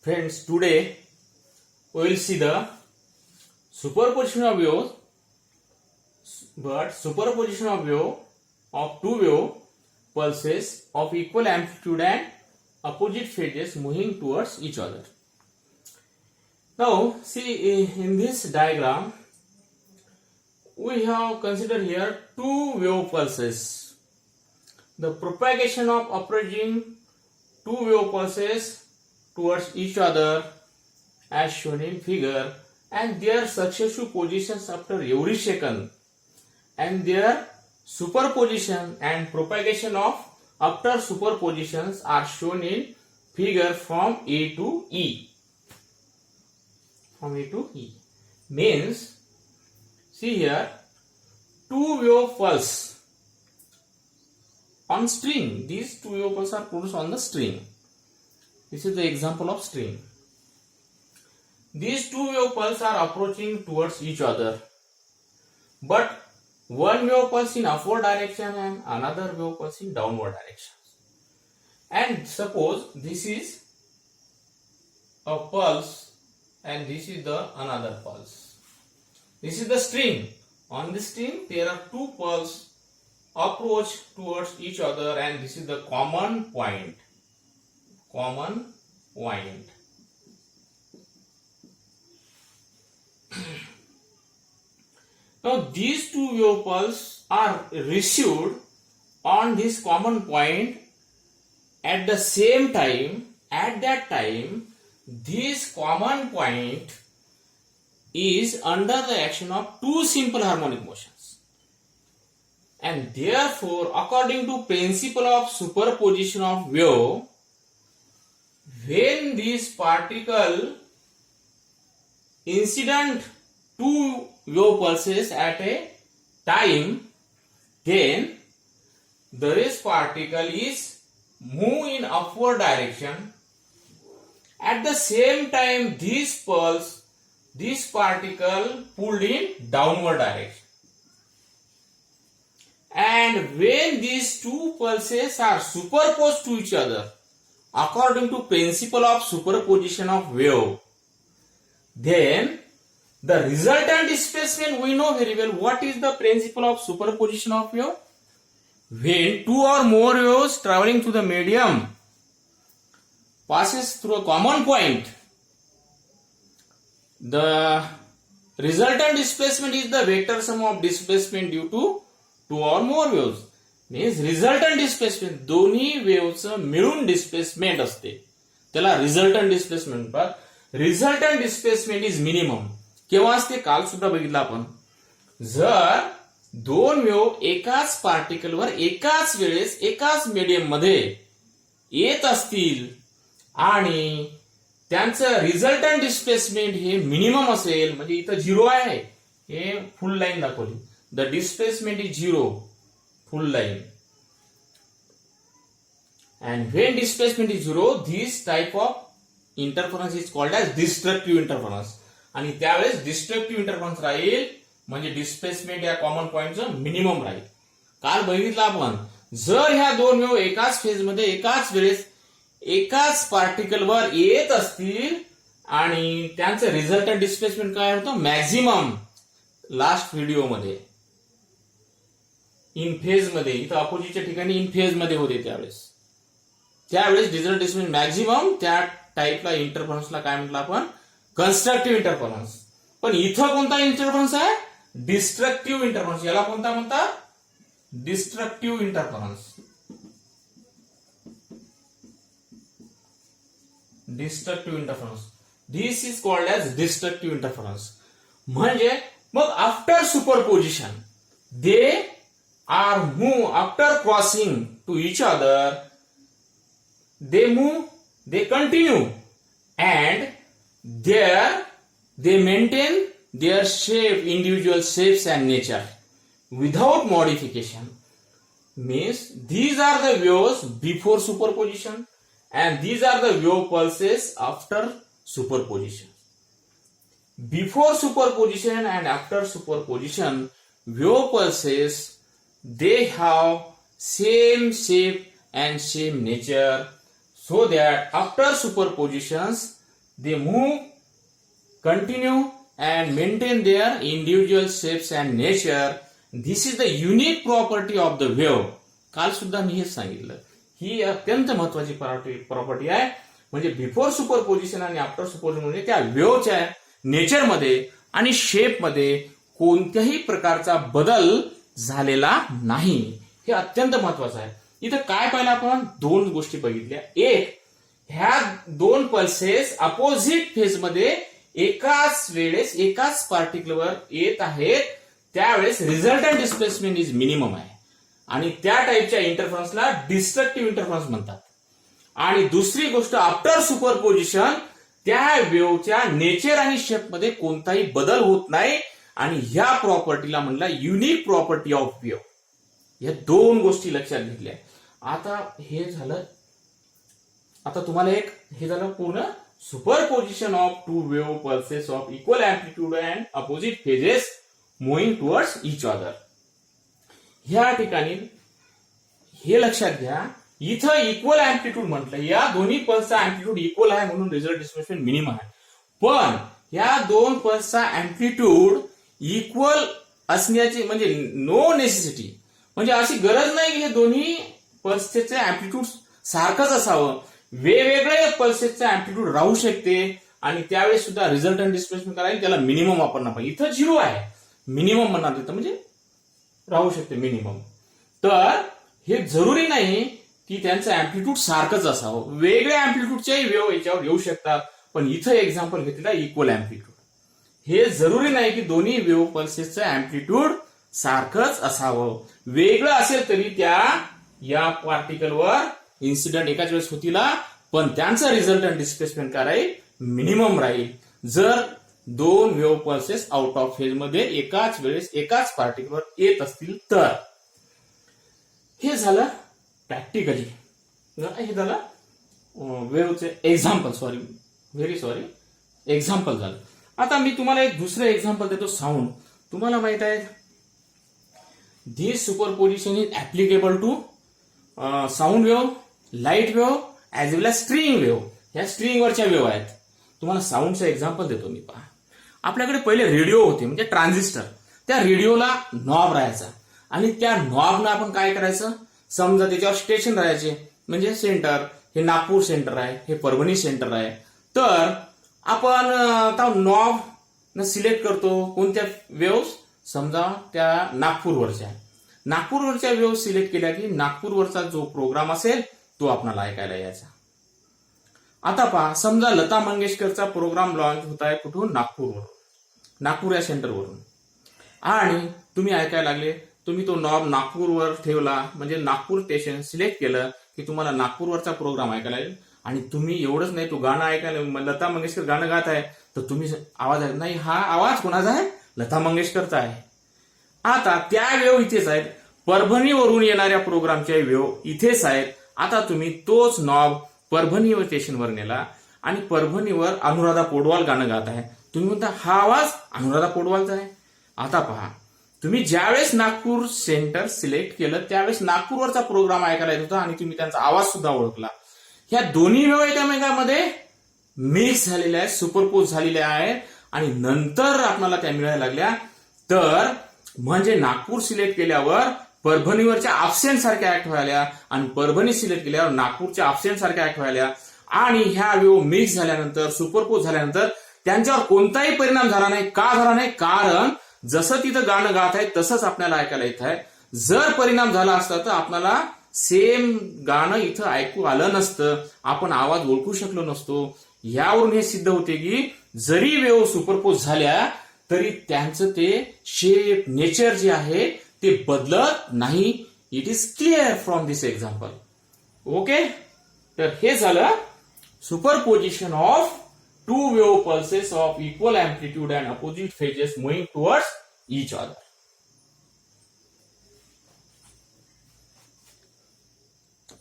Friends, today we will see the superposition of waves, but superposition of wave of two wave pulses of equal amplitude and opposite phases moving towards each other. Now, see in this diagram, we have considered here two wave pulses. The propagation of approaching two wave pulses towards each other as shown in figure, and their successive positions after every second, and their superposition and propagation of after superpositions are shown in figure from A to E. From A to E means, see here, two wave pulse on string. These two wave pulses are produced on the string. This is the example of string. These two wave pulses are approaching towards each other, but one wave pulse in upward direction and another wave pulse in downward direction. And suppose this is a pulse and this is the another pulse. This is the string. On this string there are two pulses approach towards each other, and this is the common point. Common point. Now these two wave pulses are received on this common point at the same time. At that time, this common point is under the action of two simple harmonic motions, and therefore according to principle of superposition of wave, when this particle incident two wave pulses at a time, then this particle is move in upward direction. At the same time, this pulse, this particle pulled in downward direction. And when these two pulses are superposed to each other according to principle of superposition of wave, then the resultant displacement, we know very well what is the principle of superposition of wave. When two or more waves traveling through the medium passes through a common point, the resultant displacement is the vector sum of displacement due to two or more waves. Means resultant displacement, दोन्ही वेव्हचं मिळून displacement असते, त्याला resultant displacement म्हणतात. Resultant displacement is minimum केव्हा असते? काल सुद्धा बघितलं आपण. जर दोन वेव्ह एकाच पार्टिकलवर एकाच वेळेस एकाच मीडियम मध्ये येत असतील आणि त्यांचं रिझल्टंट डिस्प्लेसमेंट हे मिनिमम असेल, म्हणजे इथं झिरो आहे, हे फुल लाईन दाखवली, the displacement is zero, full line, and when displacement is zero, this type of interference is called as destructive interference. आणि त्यावेळेस डिस्ट्रक्टिव्ह इंटरफरन्स राहील म्हणजे डिस्प्लेसमेंट या कॉमन पॉइंटचं मिनिमम राहील. काल बघितलं आपण, जर ह्या दोन वेव्ह एकाच फेज मध्ये एकाच वेळेस एकाच पार्टिकलवर येत असतील आणि त्यांचं रिझल्टंट डिस्प्लेसमेंट काय होतं? मॅक्झिमम. लास्ट व्हिडिओ मध्ये इन फेज मध्ये, इथं अपोजिटच्या ठिकाणी इन फेज मध्ये होते, त्यावेळेस रिझल्ट डिस्प्लेसमेंट मॅक्झिमम, त्या टाइपला इंटरफरन्सला काय म्हटलं आपण? Constructive interference. पण इथं कोणता इंटरफरन्स आहे? Destructive interference. याला कोणता म्हणतात? Destructive interference. Destructive interference, this is called as destructive interference. म्हणजे मग after superposition they are move after crossing to each other, they move, they continue, and there they maintain their shape, individual shapes and nature without modification. Means these are the waves before superposition and these are the wave pulses after superposition. Before superposition and after superposition, wave pulses, they have same shape and same nature, so that after superpositions they move, continue and maintain their individual shapes and nature. This is the unique property of the wave. काल सुद्धा मी हेच सांगितलं, ही अत्यंत महत्वाची property आहे. म्हणजे before superposition आणि after superposition म्हणजे त्या वेव्हच्या नेचरमध्ये आणि शेपमध्ये कोणत्याही प्रकारचा बदल झालेला नाही. हे अत्यंत महत्वाचं आहे. इथं काय पाहिलं आपण, दोन गोष्टी बघितल्या. एक, ह्या दोन पल्सेस अपोजिट फेजमध्ये एकाच वेळेस एकाच पार्टिकलवर येत आहेत, त्यावेळेस रिझल्टंट डिस्प्लेसमेंट इज मिनिमम आहे आणि त्या टाईपच्या इंटरफरन्सला डिस्ट्रक्टिव्ह इंटरफरन्स म्हणतात. आणि दुसरी गोष्ट, आफ्टर सुपरपोजिशन त्या वेव्हच्या नेचर आणि शेपमध्ये कोणताही बदल होत नाही आणि ह्या प्रॉपर्टीला म्हणला युनिक प्रॉपर्टी ऑफ वेव्ह. या दोन गोष्टी लक्षात घेतल्या. आता हे झालं, आता तुम्हाला एक हे झालं पूर्ण superposition of two wave pulses of equal amplitude and opposite phases moving towards each other. ह्या ठिकाणी हे लक्षात घ्या, इथं इक्वल अँप्लिट्यूड म्हटलं, या दोन्ही पल्सचा अँप्लिट्यूड इक्वल आहे म्हणून रिझल्ट डिस्प्लेसमेंट मिनिमम आहे. पण या दोन पल्सचा अँप्लिट्यूड इक्वल असण्याची म्हणजे नो नेसेसिटी, म्हणजे अशी गरज नाही की हे दोन्ही पल्सेसचे अँप्लिट्यूड सारखंच असावं. वेगवेगळे पल्सेसचे अँप्लिट्यूड राहू शकते आणि त्यावेळेस सुद्धा रिझल्टंट डिस्प्लेसमेंट करायला त्याला मिनिमम वापरणार पाहिजे. इथं 0 आहे, मिनिमम म्हणणार तिथं म्हणजे राहू शकते मिनिमम. तर हे जरुरी नाही की त्यांचं अँप्लिट्यूड सारखंच असावं, वेगळ्या अँप्लिट्यूडच्याही वेव्ह याच्यावर येऊ शकतात. पण इथं एक्झाम्पल घेतलेला इक्वल अँप्लिट्यूड. हे जरुरी नाही की दोन्ही वेव्ह पल्सेसचं अँप्लिट्यूड सारखंच असावं, वेगळं असेल तरी त्या या पार्टिकलवर इन्सिडेंट एकाच वेळेस होतील, पण त्यांचं रिझल्टंट डिस्प्लेसमेंट काय राहील, मिनिमम राहील. जर दोन wave pulses out of phase मध्ये एकाच वेळेस एकाच पार्टिकलवर येत असतील तर. हे झालं प्रॅक्टिकली, हे झालं वेव्हचे एक्झाम्पल, एक्झाम्पल झालं. आता मी तुम्हाला एक दुसरं एक्झाम्पल देतो, साऊंड. तुम्हाला माहित आहे this superposition is applicable to sound wave, light wave as well as string wave. ह्या स्ट्रिंगवरच्या वेव्ह आहेत. तुम्हाला साऊंडचं एक्झाम्पल देतो मी. पहा, आपल्याकडे पहिले रेडिओ होते म्हणजे ट्रान्झिस्टर. त्या रेडिओला नॉब राहायचा आणि त्या नॉबनं आपण काय करायचं, समजा त्याच्यावर स्टेशन राहायचे म्हणजे सेंटर, हे नागपूर सेंटर आहे, हे परभणी सेंटर आहे. तर आपण नॉब सिलेक्ट करतो कोणत्या वेव्ह, समजा त्या नागपूरवरच्या वेव्ह सिलेक्ट केल्या की नागपूरवरचा जो प्रोग्राम असेल तो आपल्याला ऐकायला यायचा. आता पहा, समजा लता मंगेशकरचा प्रोग्राम लॉन्च होत आहे कुठून, नागपूर या सेंटरवरून, आणि तुम्ही ऐकायला लागले. तुम्ही तो नॉब नागपूरवर ठेवला म्हणजे नागपूर स्टेशन सिलेक्ट केलं की तुम्हाला नागपूरवरचा प्रोग्राम ऐकायला येईल. आणि तुम्ही एवढंच नाही, तो गाणं ऐकायला, लता मंगेशकर गाणं गात आहे तर तुम्ही आवाज ऐकत नाही, हा आवाज कोणाचा आहे, लता मंगेशकरचा आहे. आता त्या वेव्ह इथेच आहेत, परभणीवरून येणाऱ्या प्रोग्रामच्या वेव्ह इथेच आहेत. आता तुम्ही तोच नॉब परभणीवर स्टेशनवर नेला आणि परभणीवर अनुराधा पौडवाल गाणं गात आहे. तुम्ही म्हणता हा आवाज अनुराधा पौडवालचा आहे. आता पहा, तुम्ही ज्यावेळेस नागपूर सेंटर सिलेक्ट केलं त्यावेळेस नागपूरवरचा प्रोग्राम ऐकायला येत होता आणि तुम्ही त्यांचा आवाज सुद्धा ओळखला. ह्या दोन्ही वेव्ह एकमेकांमध्ये मिक्स झालेल्या आहेत, सुपरपोज झालेल्या आहेत आणि नंतर आपल्याला त्या मिळायला लागल्या. तर म्हणजे नागपूर सिलेक्ट केल्यावर परभणीवरच्या ऑप्शन सारख्या ऍक्ट व्हायला आणि परभणी सिलेक्ट केल्यावर नागपूरच्या ऑप्शन सारख्या ऍक्ट व्हायला. आणि ह्या वेव्ह मिक्स झाल्यानंतर, सुपरपोज झाल्यानंतर त्यांच्यावर कोणताही परिणाम झाला नाही. का झाला नाही, कारण जसं तिथं गाणं गात आहे तसंच आपल्याला ऐकायला येत आहे. जर परिणाम झाला असता तर आपल्याला सेम गाणं इथं ऐकू आलं नसतं, आपण आवाज ओळखू शकलो नसतो. यावरून हे सिद्ध होते की जरी वेव्ह सुपरपोज झाल्या तरी त्यांचं ते शेप, नेचर जे आहे ते बदलत नाही. It is clear from this example. Okay, तर हे झालं superposition of two wave pulses of equal amplitude and opposite phases moving towards each other.